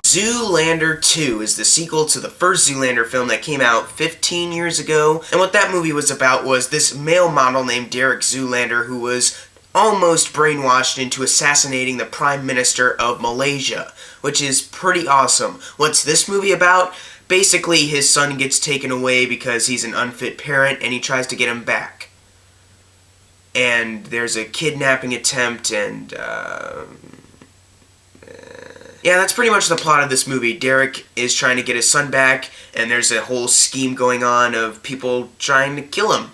Zoolander 2 is the sequel to the first Zoolander film that came out 15 years ago, and what that movie was about was this male model named Derek Zoolander who was almost brainwashed into assassinating the Prime Minister of Malaysia, which is pretty awesome. What's this movie about? Basically, his son gets taken away because he's an unfit parent, and he tries to get him back. And there's a kidnapping attempt, and yeah, that's pretty much the plot of this movie. Derek is trying to get his son back, and there's a whole scheme going on of people trying to kill him.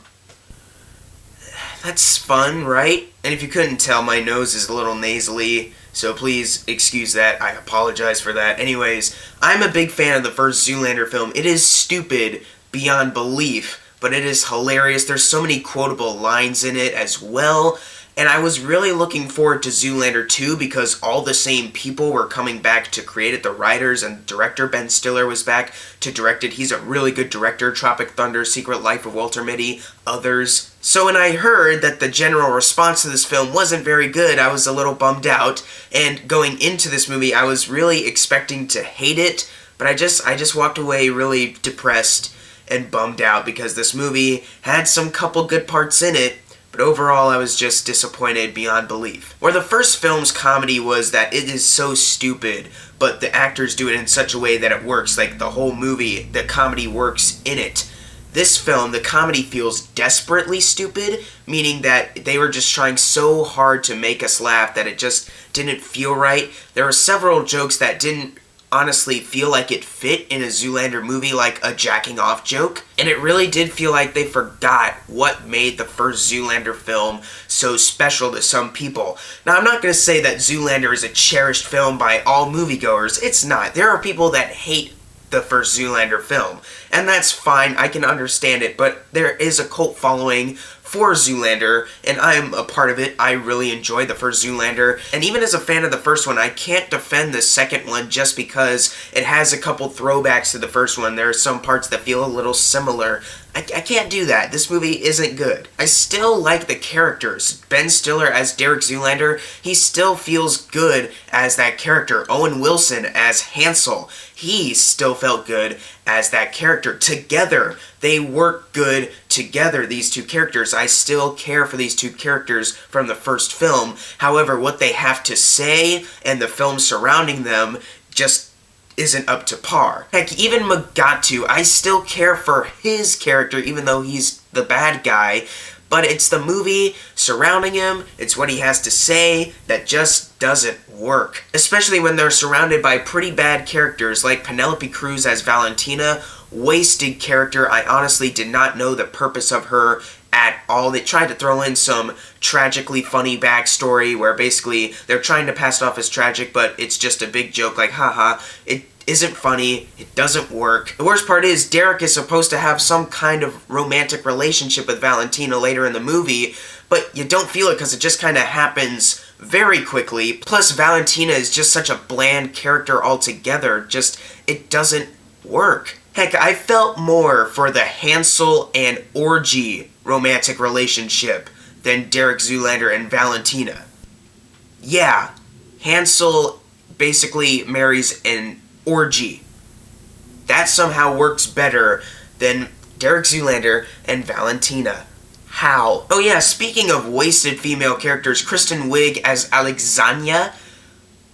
That's fun, right? And if you couldn't tell, my nose is a little nasally, so please excuse that. I apologize for that. Anyways, I'm a big fan of the first Zoolander film. It is stupid beyond belief, but it is hilarious. There's so many quotable lines in it as well. And I was really looking forward to Zoolander 2 because all the same people were coming back to create it. The writers and director Ben Stiller was back to direct it. He's a really good director. Tropic Thunder, Secret Life of Walter Mitty, others. So when I heard that the general response to this film wasn't very good, I was a little bummed out. And going into this movie, I was really expecting to hate it. But I just walked away really depressed and bummed out because this movie had some couple good parts in it. But overall, I was just disappointed beyond belief. Where the first film's comedy was that it is so stupid, but the actors do it in such a way that it works. Like the whole movie, the comedy works in it. This film, the comedy feels desperately stupid, meaning that they were just trying so hard to make us laugh that it just didn't feel right. There were several jokes that didn't honestly feel like it fit in a Zoolander movie, like a jacking off joke. And it really did feel like they forgot what made the first Zoolander film so special to some people. Now, I'm not going to say that Zoolander is a cherished film by all moviegoers. It's not. There are people that hate the first Zoolander film, and that's fine. I can understand it, but there is a cult following for Zoolander, and I'm a part of it. I really enjoyed the first Zoolander, and even as a fan of the first one, I can't defend the second one just because it has a couple throwbacks to the first one. There are some parts that feel a little similar. I can't do that. This movie isn't good. I still like the characters. Ben Stiller as Derek Zoolander, he still feels good as that character. Owen Wilson as Hansel, he still felt good as that character. Together, they work good together, these two characters. I still care for these two characters from the first film. However, what they have to say and the film surrounding them just isn't up to par. Heck, even Mugatu, I still care for his character even though he's the bad guy, but it's the movie surrounding him, it's what he has to say that just doesn't work. Especially when they're surrounded by pretty bad characters like Penelope Cruz as Valentina, wasted character. I honestly did not know the purpose of her at all. They tried to throw in some tragically funny backstory where basically they're trying to pass it off as tragic, but it's just a big joke like, haha, it isn't funny, it doesn't work. The worst part is Derek is supposed to have some kind of romantic relationship with Valentina later in the movie, but you don't feel it because it just kind of happens very quickly. Plus, Valentina is just such a bland character altogether, just, it doesn't work. Heck, I felt more for the Hansel and Orgy romantic relationship than Derek Zoolander and Valentina. Yeah, Hansel basically marries an orgy. That somehow works better than Derek Zoolander and Valentina. How? Oh yeah, speaking of wasted female characters, Kristen Wiig as Alexandria.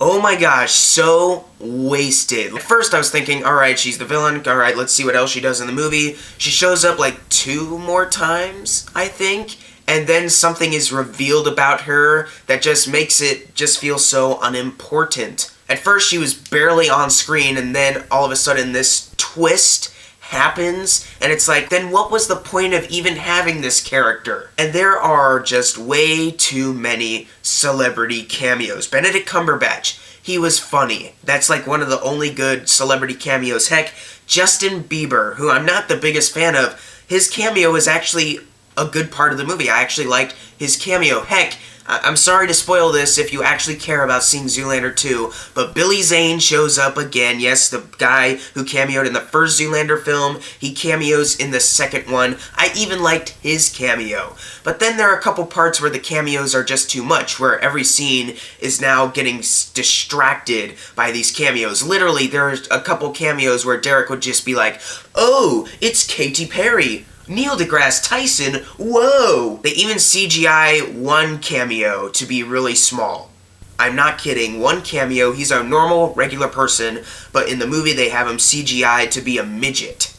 Oh my gosh, so wasted. At first I was thinking, alright, she's the villain, alright, let's see what else she does in the movie. She shows up like 2 more times, I think, and then something is revealed about her that just makes it just feel so unimportant. At first she was barely on screen, and then all of a sudden this twist happens, and it's like, then what was the point of even having this character? And there are just way too many celebrity cameos. Benedict Cumberbatch, he was funny. That's like one of the only good celebrity cameos. Heck, Justin Bieber, who I'm not the biggest fan of, his cameo is actually a good part of the movie. I actually liked his cameo. Heck, I'm sorry to spoil this if you actually care about seeing Zoolander 2, but Billy Zane shows up again. Yes, the guy who cameoed in the first Zoolander film, he cameos in the second one. I even liked his cameo. But then there are a couple parts where the cameos are just too much, where every scene is now getting distracted by these cameos. Literally, there's a couple cameos where Derek would just be like, "Oh, it's Katy Perry. Neil deGrasse Tyson, whoa!" They even CGI one cameo to be really small. I'm not kidding, one cameo, he's a normal, regular person, but in the movie they have him CGI to be a midget.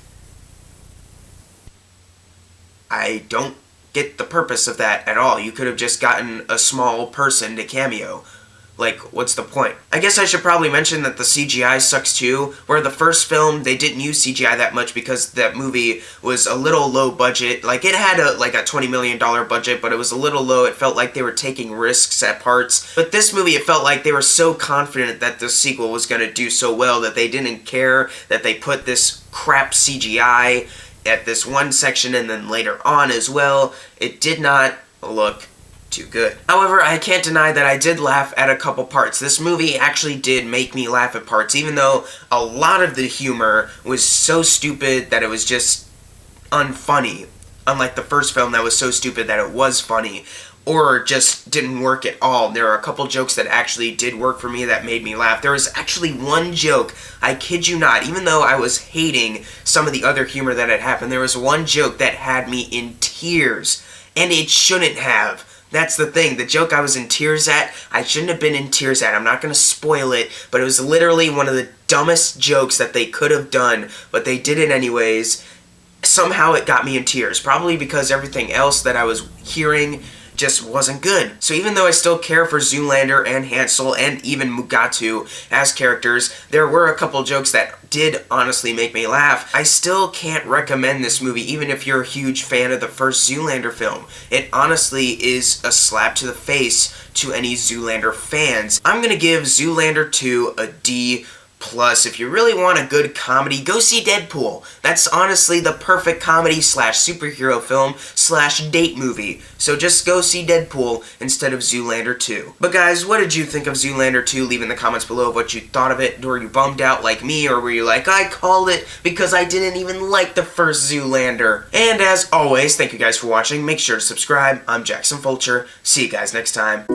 I don't get the purpose of that at all. You could have just gotten a small person to cameo. Like, what's the point? I guess I should probably mention that the CGI sucks too, where the first film, they didn't use CGI that much because that movie was a little low budget. Like, it had a $20 million budget, but it was a little low. It felt like they were taking risks at parts. But this movie, it felt like they were so confident that the sequel was going to do so well that they didn't care that they put this crap CGI at this one section and then later on as well. It did not look too good. However, I can't deny that I did laugh at a couple parts. This movie actually did make me laugh at parts, even though a lot of the humor was so stupid that it was just unfunny. Unlike the first film that was so stupid that it was funny, or just didn't work at all. There are a couple jokes that actually did work for me that made me laugh. There was actually one joke, I kid you not, even though I was hating some of the other humor that had happened, there was one joke that had me in tears, and it shouldn't have. That's the thing, the joke I was in tears at, I shouldn't have been in tears at. I'm not going to spoil it, but it was literally one of the dumbest jokes that they could have done, but they did it anyways. Somehow it got me in tears, probably because everything else that I was hearing just wasn't good. So even though I still care for Zoolander and Hansel and even Mugatu as characters, there were a couple jokes that did honestly make me laugh. I still can't recommend this movie even if you're a huge fan of the first Zoolander film. It honestly is a slap to the face to any Zoolander fans. I'm gonna give Zoolander 2 a D+. If you really want a good comedy, go see Deadpool. That's honestly the perfect comedy / superhero film / date movie. So just go see Deadpool instead of Zoolander 2. But guys, what did you think of Zoolander 2? Leave in the comments below what you thought of it. Were you bummed out like me, or were you like, I called it because I didn't even like the first Zoolander? And as always, thank you guys for watching. Make sure to subscribe. I'm Jackson Fulcher. See you guys next time.